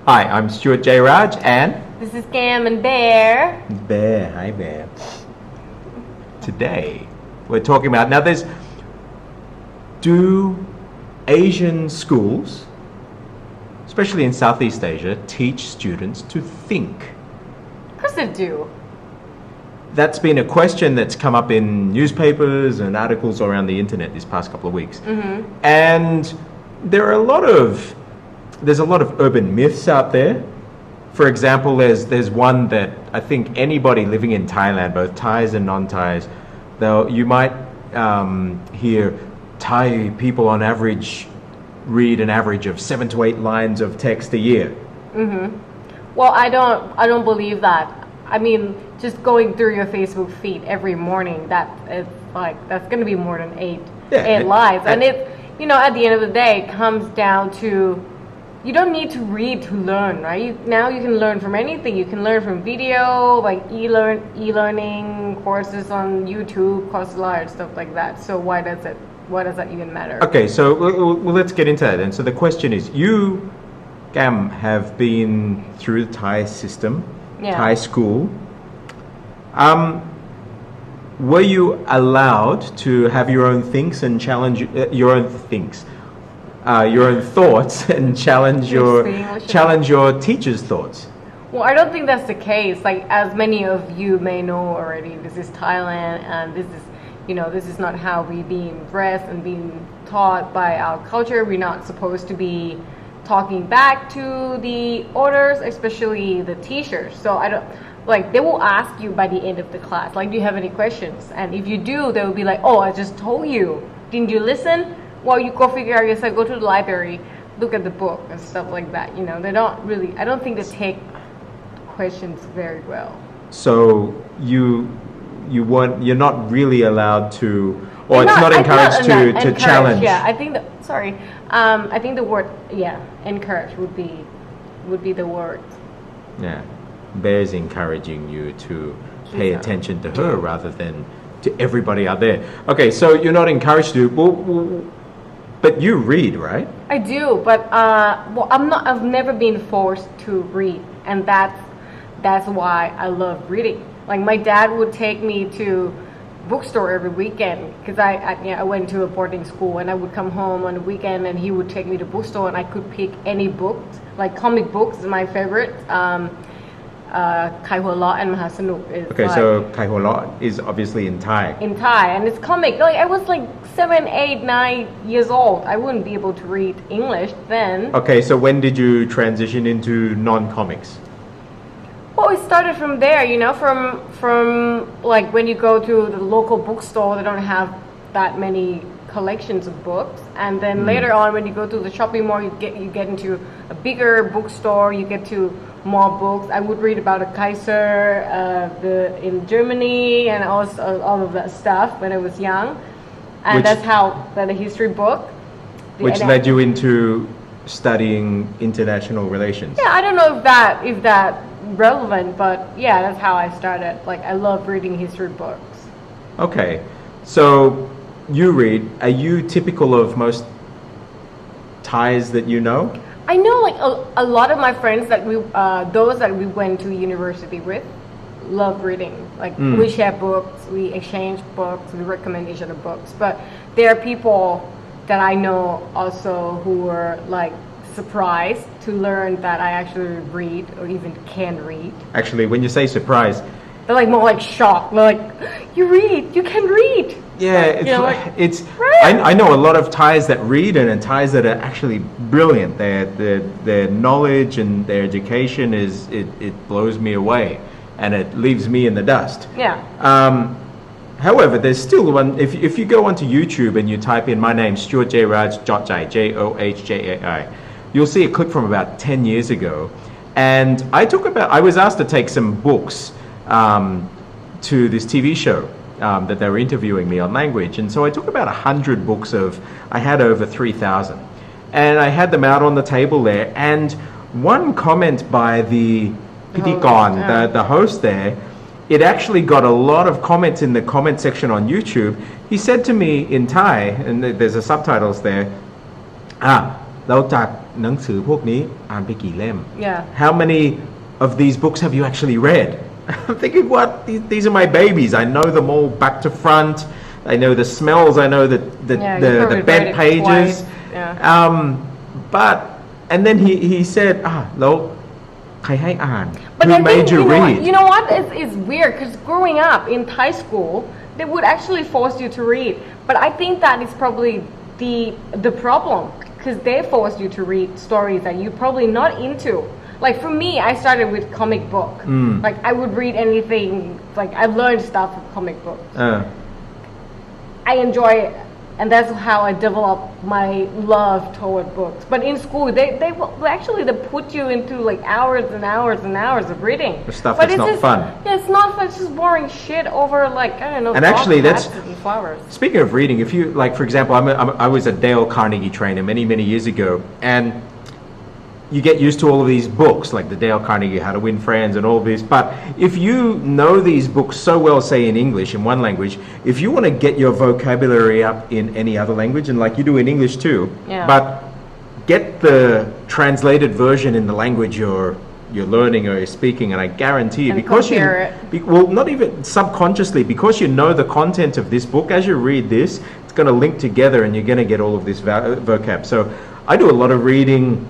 Hi, I'm Stuart J. Raj and This is Cam and Bear. Bear. Hi, Bear. Today we're talking about do Asian schools, especially in Southeast Asia, teach students to think? Of course they do. That's been a question that's come up in newspapers and articles around the internet this past couple of weeks. And there's a lot of urban myths out there. For example, there's one that I think anybody living in Thailand, both Thais and non-Thais, though you might hear Thai people on average read an average of 7 to 8 lines of text a year. Well, I don't believe that. I mean, just going through your Facebook feed every morning, that's going to be more than eight lines. And it, at the end of the day, it comes down to, you don't need to read to learn, right? Now you can learn from anything. You can learn from video, like e-learning courses on YouTube, Coursera, and stuff like that. So why does that even matter? Okay, so well, let's get into that. And so the question is, you, Cam, have been through the Thai system, Thai school. Were you allowed to have your own thoughts and challenge your teacher's thoughts? Well, I don't think that's the case. Like, as many of you may know already, this is Thailand, and this is not how we being raised and being taught by our culture. We're not supposed to be talking back to the orders, especially the teachers. So they will ask you by the end of the class, like, do you have any questions? And if you do, they will be like, oh, I just told you. Didn't you listen? Well, you go figure out yourself, go to the library, look at the book and stuff like that. They don't really, I don't think they take questions very well. So you're not really allowed to, or it's not encouraged to challenge. Yeah, I think the word, encourage would be the word. Yeah. Bear's encouraging you to pay attention to her rather than to everybody out there. Okay, so you're not encouraged to, but you read, right? I do, but I've never been forced to read, and that's why I love reading. Like, my dad would take me to bookstore every weekend because I went to a boarding school, and I would come home on the weekend and he would take me to bookstore and I could pick any book. Like, comic books is my favorite. Khai Hua Law and Mahasanuk is so Khai Hua Law is obviously in Thai. And it's comic. Like, I was like 7, 8, 9 years old. I wouldn't be able to read English then. Okay, so when did you transition into non-comics? Well, it started from there, from like when you go to the local bookstore, they don't have that many collections of books, and then later on when you go to the shopping mall, you get into a bigger bookstore, you get to more books. I would read about a Kaiser in Germany and also all of that stuff when I was young, and that's how the history book. Which led you into studying international relations. Yeah, I don't know if that relevant, but yeah, that's how I started. Like, I love reading history books. Okay, so you read. Are you typical of most Thais that you know? I know, like, a lot of my friends that those that we went to university with, love reading. Like, we share books, we exchange books, we recommend each other books. But there are people that I know also who were like surprised to learn that I actually read or even can read. Actually, when you say surprised, they're like more like shocked. They're like, you can read. Yeah, I know a lot of Thais that read and Thais that are actually brilliant. Their knowledge and their education it blows me away, and it leaves me in the dust. Yeah. However, there's still one. If you go onto YouTube and you type in my name, Stuart J Raj Johjai, Johjai, you'll see a clip from about 10 years ago, and I was asked to take some books to this TV show. That they were interviewing me on language, and so I took about 100 books I had over 3,000, and I had them out on the table there, and one comment by the Pitikon, the host there, it actually got a lot of comments in the comment section on YouTube. He said to me in Thai, and there's the subtitles there, เราจาก หนังสือพวกนี้อ่านไปกี่เล่ม Yeah. How many of these books have you actually read? I'm thinking, what? These are my babies. I know them all back to front. I know the smells. I know the Yeah, you probably bed read it pages. twice. Yeah. But and then he said, แล้วใครให้อ่าน But Who I think, made you read? You know what? It's weird because growing up in Thai school, they would actually force you to read. But I think that is probably the problem because they force you to read stories that you're probably not into. Like for me, I started with comic book. Like I would read anything. Like I learned stuff from comic books. I enjoy it, and that's how I developed my love toward books. But in school, they put you into like hours and hours and hours of reading. The stuff but that's not just, fun. Yeah, it's not fun. It's just boring shit over like I don't know. And actually, that's and flowers. Speaking of reading. If you like, for example, I was a Dale Carnegie trainer many years ago, and you get used to all of these books like the Dale Carnegie How to Win Friends and all this. But if you know these books so well, say in English, in one language, if you want to get your vocabulary up in any other language, and like you do in English too, but get the translated version in the language you're learning or you're speaking, and I guarantee you, And because well, not even subconsciously, because you know the content of this book, as you read this, it's going to link together and you're going to get all of this vocab. So I do a lot of reading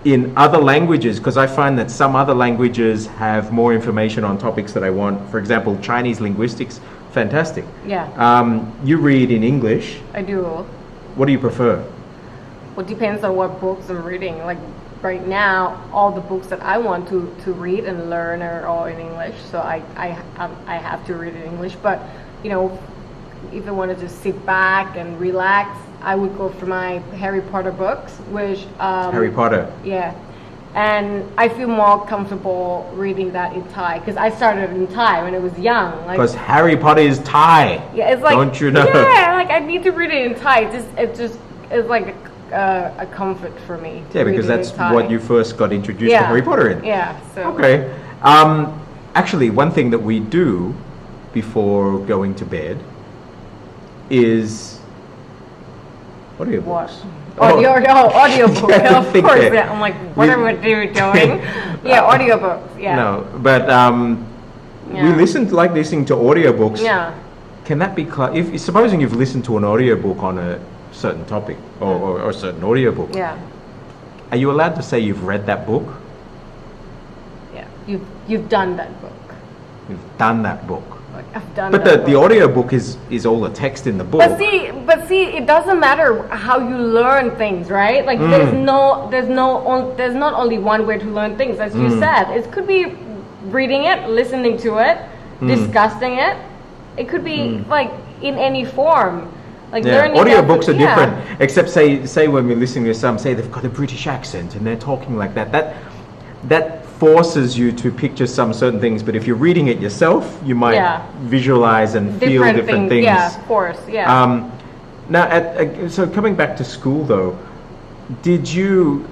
in other languages because I find that some other languages have more information on topics that I want. For example, Chinese linguistics, fantastic. Yeah. You read in English. I do. What do you prefer? Well, it depends on what books I'm reading. Like right now, all the books that I want to read and learn are all in English. So I have to read in English. But you know, if I wanted to sit back and relax, I would go for my Harry Potter books, which Harry Potter. Yeah, and I feel more comfortable reading that in Thai because I started in Thai when I was young. Because Harry Potter is Thai. Yeah, it's like don't you know? Yeah, like I need to read it in Thai. It's like a comfort for me. Yeah, because that's what you first got introduced to Harry Potter in. Yeah. So. Okay. Actually, one thing that we do before going to bed is audiobooks. Audiobook. Of course. Yeah. I'm like, what are we doing? Yeah, audiobooks. Yeah. No, but we listening to audiobooks. Yeah. Can that be if supposing you've listened to an audiobook on a certain topic or a certain audiobook? Yeah. Are you allowed to say you've read that book? Yeah. You've done that book. You've done that book. Like, I've done. But the audiobook is all the text in the book. But see, it doesn't matter how you learn things, right? Like there's not only one way to learn things, as you said. It could be reading it, listening to it, discussing it. It could be like in any form. Like learning audiobooks are different. Except say when we're listening to some, say they've got a British accent and they're talking like that. That forces you to picture some certain things, but if you're reading it yourself, you might visualize and feel different things. Yeah, of course. Yeah. Now, so coming back to school though, did you,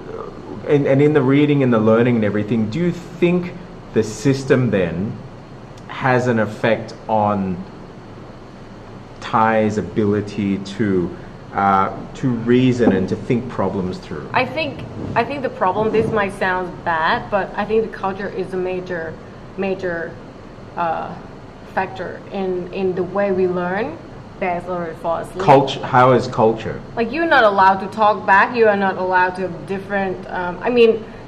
and in the reading and the learning and everything, do you think the system then has an effect on Thai's ability to reason and to think problems through? I think the problem, this might sound bad, but I think the culture is a major factor in the way we learn. That's already fall asleep. Culture. How is culture? Like you're not allowed to talk back. You are not allowed to have different.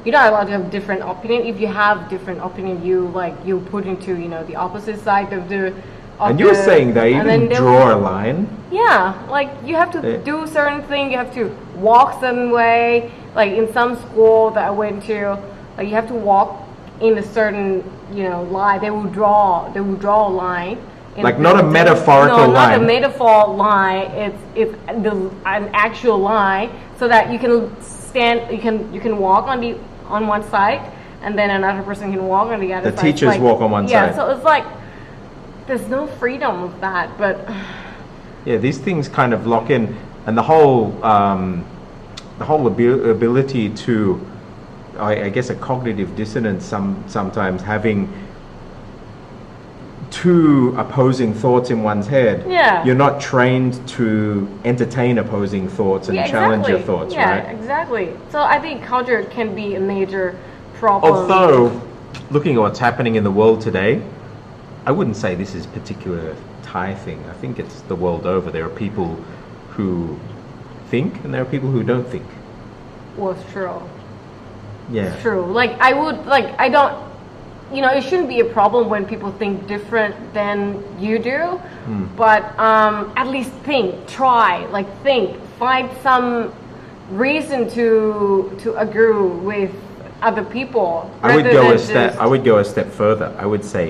You're not allowed to have different opinion. If you have different opinion, you put into the opposite side of the. And you're saying they even draw a line? Yeah, like you have to do certain things. You have to walk certain way. Like in some school that I went to, like you have to walk in a certain line. They will draw a line. Like not a metaphorical line. Not a metaphor line. It's an actual line, so that you can stand. You can walk on one side, and then another person can walk on the other side. The teachers walk on one side. Yeah, so it's like. There's no freedom of that, but yeah, these things kind of lock in, and the whole ability to, I guess, a cognitive dissonance. Sometimes having two opposing thoughts in one's head, Yeah. you're not trained to entertain opposing thoughts and challenge your thoughts, yeah, right? exactly. So I think culture can be a major problem. Although, looking at what's happening in the world today, I wouldn't say this is a particular Thai thing. I think it's the world over. There are people who think and there are people who don't think. was true. Yeah. True. Like I don't, it shouldn't be a problem when people think different than you do, but at least try, find some reason to agree with other people. I would rather go a step further. I would say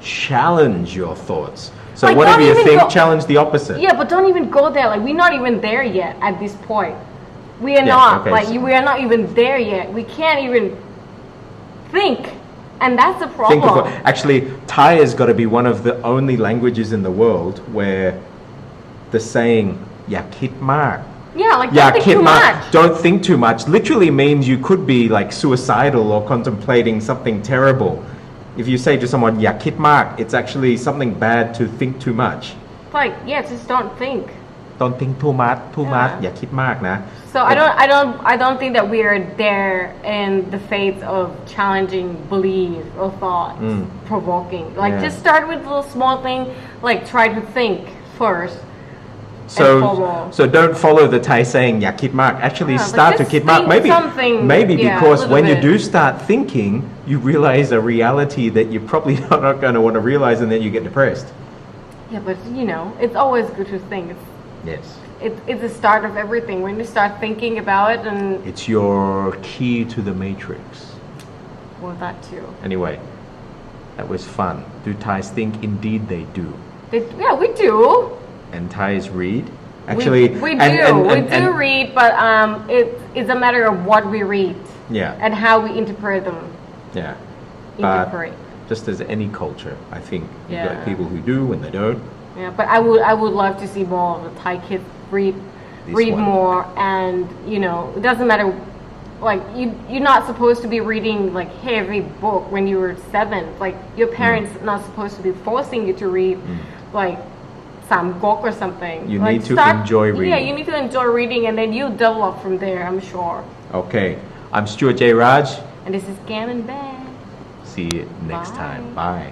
challenge your thoughts. So Like, whatever don't you even think, go- challenge the opposite. Yeah, but don't even go there. Like, we're not even there yet at this point. We are Yeah, not. okay, Like, so- we are not even there yet. We can't even think. And that's the Think problem. of actually, Thai has got to be one of the only languages in the world where the saying "อย่าคิดมาก." Yeah, like, Yeah, don't think too much. Don't think too much. Literally means you could be like suicidal or contemplating something terrible. If you say to someone "อย่าคิดมาก," it's actually something bad to think too much. Like, yeah, just don't think. Don't think too much. Yeah. อย่าคิดมากนะ So I don't think that we are there in the phase of challenging belief or thought, provoking. Like, Yeah. just start with a little small thing. Like, try to think first. So don't follow the Thai saying "อย่าคิดมาก." Actually, Yeah, but start to just คิดมาก think Maybe something, maybe yeah, because a little when you bit. do start thinking, you realize a reality that you're probably not going to want to realize, and then you get depressed. Yeah, but it's always good to think. Yes. It's the start of everything. When you start thinking about it, and It's your key to the matrix. well, that too. Anyway, that was fun. Do Thais think? Indeed, they do. Yeah, we do. And Thais read. Actually, we and- do. and- We and- do read, but it's a matter of what we read Yeah, and how we interpret them. yeah. But Interpret. just as any culture, I think you've got Yeah. people who do and they don't. Yeah, but I would love to see more of the Thai kids read This one. more, and it doesn't matter. Like, you're not supposed to be reading like heavy book when you were 7. Like, your parents not supposed to be forcing you to read like Sam Gok or something. You Like, need to enjoy Yeah, reading. you need to enjoy reading, and then you develop from there. I'm sure. Okay, I'm Stuart J. Raj. And this is Gam and Bear. See you next Bye. time. Bye.